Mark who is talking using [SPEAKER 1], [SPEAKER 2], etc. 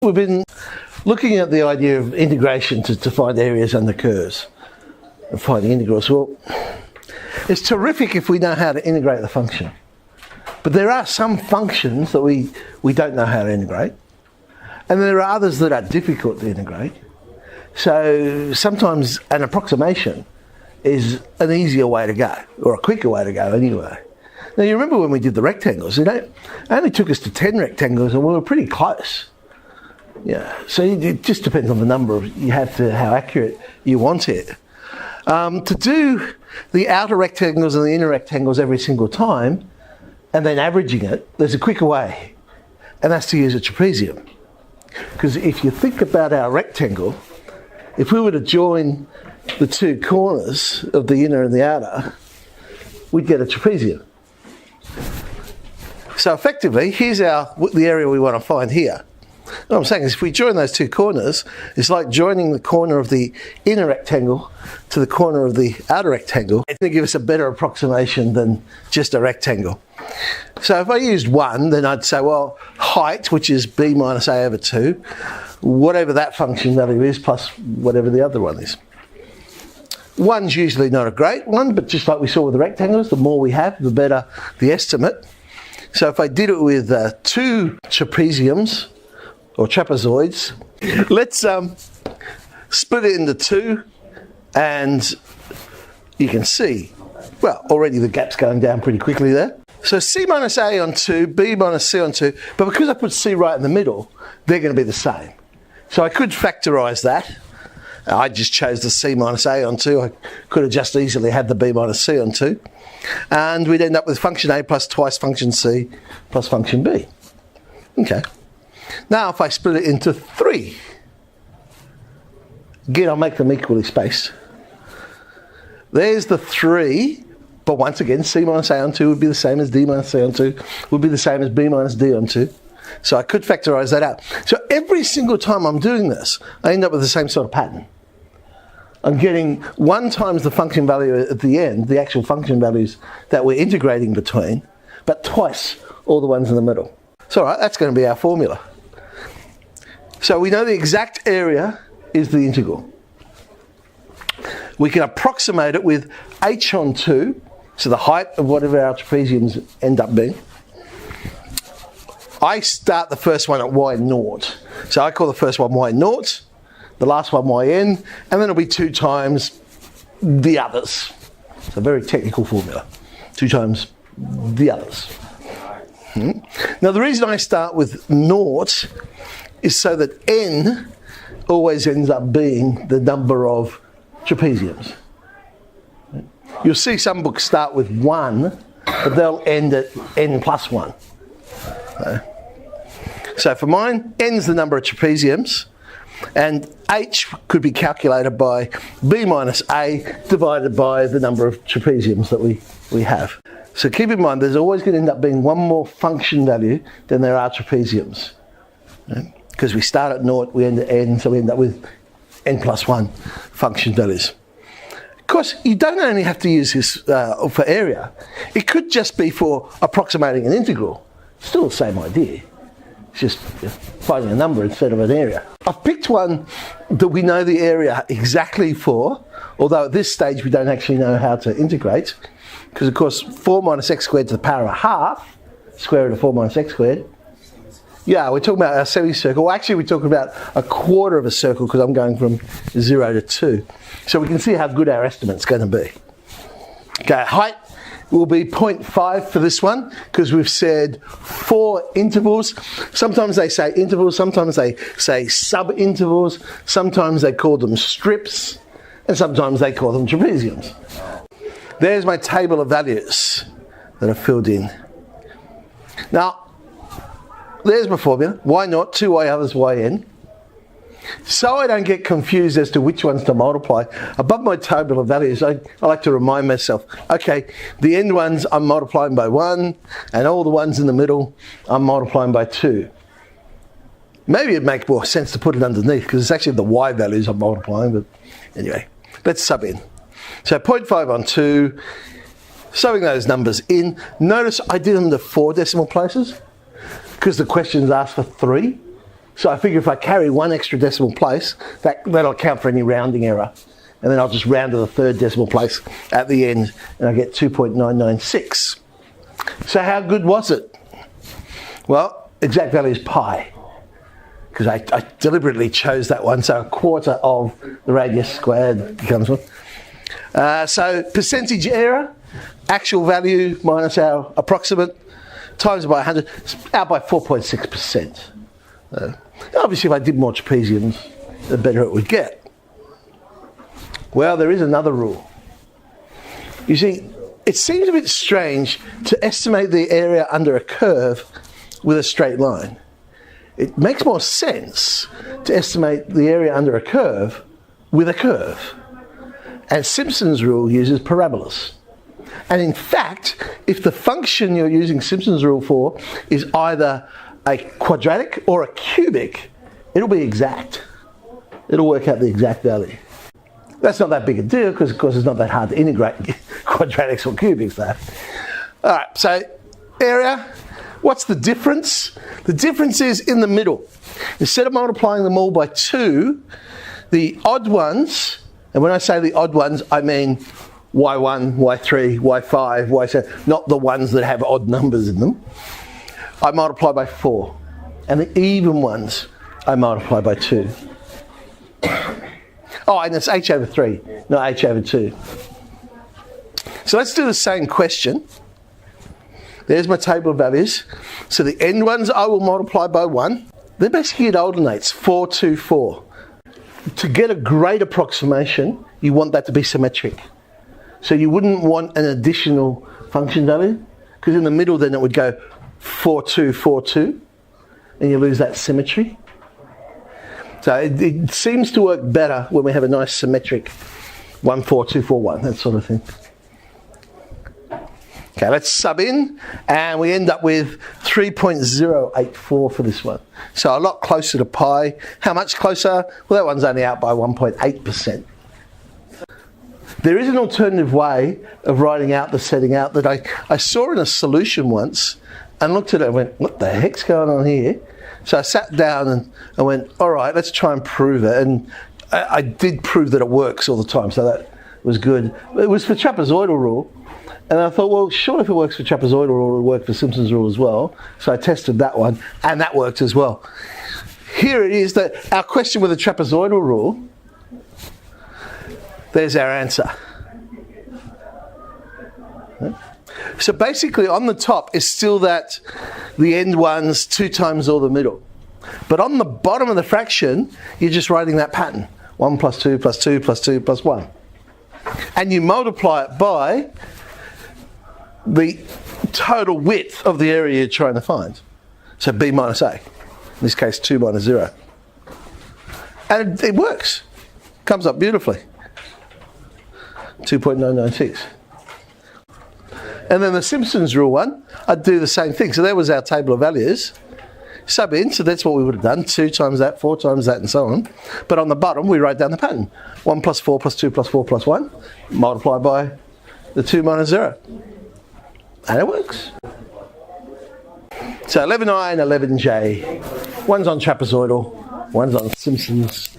[SPEAKER 1] We've been looking at the idea of integration to find areas under curves and finding integrals. Well, it's terrific if we know how to integrate the function. But there are some functions that we don't know how to integrate. And there are others that are difficult to integrate. So sometimes an approximation is an easier way to go, or a quicker way to go anyway. Now you remember when we did the rectangles, it only took us to 10 rectangles and we were pretty close. Yeah, so it just depends on the number you have to how accurate you want it. To do the outer rectangles and the inner rectangles every single time, and then averaging it, there's a quicker way, and that's to use a trapezium. Because if you think about our rectangle, if we were to join the two corners of the inner and the outer, we'd get a trapezium. So effectively, here's the area we want to find here. What I'm saying is if we join those two corners, it's like joining the corner of the inner rectangle to the corner of the outer rectangle. It's going to give us a better approximation than just a rectangle. So if I used 1, then I'd say, well, height, which is b minus a over 2, whatever that function value is, plus whatever the other one is. 1's usually not a great one, but just like we saw with the rectangles, the more we have, the better the estimate. So if I did it with 2 trapeziums, or trapezoids, let's split it into 2, and you can see, well, already the gap's going down pretty quickly there. So c minus a on 2, b minus c on 2, but because I put c right in the middle, they're going to be the same. So I could factorise that. I just chose the c minus a on 2. I could have just easily had the b minus c on 2. And we'd end up with function a plus twice function c plus function b. Okay. Now if I split it into 3, again I'll make them equally spaced. There's the 3, but once again c minus a on 2 would be the same as d minus c on 2, would be the same as b minus d on 2. So I could factorise that out. So every single time I'm doing this, I end up with the same sort of pattern. I'm getting 1 times the function value at the end, the actual function values that we're integrating between, but twice all the ones in the middle. So all right, that's going to be our formula. So we know the exact area is the integral. We can approximate it with h on 2, so the height of whatever our trapeziums end up being. I start the first one at y0. So I call the first one y0, the last one yn, and then it'll be 2 times the others. It's a very technical formula. 2 times the others. Now the reason I start with 0 is so that n always ends up being the number of trapeziums. You'll see some books start with 1, but they'll end at n plus 1. So for mine, n's the number of trapeziums, and h could be calculated by b minus a divided by the number of trapeziums that we have. So keep in mind, there's always going to end up being one more function value than there are trapeziums. Because we start at 0, we end at n, so we end up with n plus 1 function values. Of course, you don't only have to use this for area. It could just be for approximating an integral. Still the same idea. It's just finding a number instead of an area. I've picked one that we know the area exactly for, although at this stage we don't actually know how to integrate. Because of course 4 minus x squared to the power of half, square root of 4 minus x squared. Yeah, we're talking about a semicircle. Well, actually we're talking about a quarter of a circle because I'm going from 0 to 2. So we can see how good our estimate's going to be. Okay, height will be 0.5 for this one because we've said 4 intervals. Sometimes they say intervals, sometimes they say sub-intervals, sometimes they call them strips, and sometimes they call them trapeziums. There's my table of values that are filled in. Now, there's my formula, y0, 2y others, yn. So I don't get confused as to which ones to multiply, above my table of values, I like to remind myself, okay, the end ones I'm multiplying by 1, and all the ones in the middle I'm multiplying by 2. Maybe it'd make more sense to put it underneath, because it's actually the y values I'm multiplying, but anyway, let's sub in. So 0.5 on 2, subbing those numbers in. Notice I did them to 4 decimal places, because the questions asked for 3. So I figure if I carry one extra decimal place, that'll account for any rounding error. And then I'll just round to the third decimal place at the end, and I get 2.996. So how good was it? Well, exact value is pi, because I deliberately chose that one, so a quarter of the radius squared becomes one. So percentage error, actual value minus our approximate, times by 100, it's out by 4.6%. Obviously, if I did more trapeziums, the better it would get. Well, there is another rule. You see, it seems a bit strange to estimate the area under a curve with a straight line. It makes more sense to estimate the area under a curve with a curve. And Simpson's rule uses parabolas. And in fact, if the function you're using Simpson's rule for is either a quadratic or a cubic, it'll be exact. It'll work out the exact value. That's not that big a deal because, of course, it's not that hard to integrate quadratics or cubics there. All right, so area, what's the difference? The difference is in the middle. Instead of multiplying them all by 2, the odd ones, and when I say the odd ones, I mean y1, y3, y5, y7, not the ones that have odd numbers in them, I multiply by 4. And the even ones, I multiply by 2. Oh, and it's h over 3, not h over 2. So let's do the same question. There's my table of values. So the end ones I will multiply by 1. They're basically it alternates, 4, 2, 4. To get a great approximation, you want that to be symmetric. So you wouldn't want an additional function value, because in the middle then it would go 4, 2, 4, 2, and you lose that symmetry. So it seems to work better when we have a nice symmetric 1, 4, 2, 4, 1, that sort of thing. Okay, let's sub in, and we end up with 3.084 for this one. So a lot closer to pi. How much closer? Well, that one's only out by 1.8%. There is an alternative way of writing out the setting out that I saw in a solution once and looked at it and went, what the heck's going on here? So I sat down and I went, all right, let's try and prove it. And I did prove that it works all the time, so that was good. It was for trapezoidal rule. And I thought, well, sure, if it works for trapezoidal rule, it'll work for Simpson's rule as well. So I tested that one, and that worked as well. Here it is, that our question with the trapezoidal rule, there's our answer. So basically on the top is still that the end ones 2 times all the middle. But on the bottom of the fraction, you're just writing that pattern. 1 plus 2 plus 2 plus 2 plus 1. And you multiply it by the total width of the area you're trying to find. So b minus a. In this case, 2 minus 0. And it works. Comes up beautifully. 2.996. And then the Simpson's rule one, I'd do the same thing. So there was our table of values. Sub in, so that's what we would have done. 2 times that, 4 times that, and so on. But on the bottom, we write down the pattern. 1 plus 4 plus 2 plus 4 plus 1, multiplied by the 2 minus 0. And it works. So 11i and 11j. One's on trapezoidal, one's on Simpson's.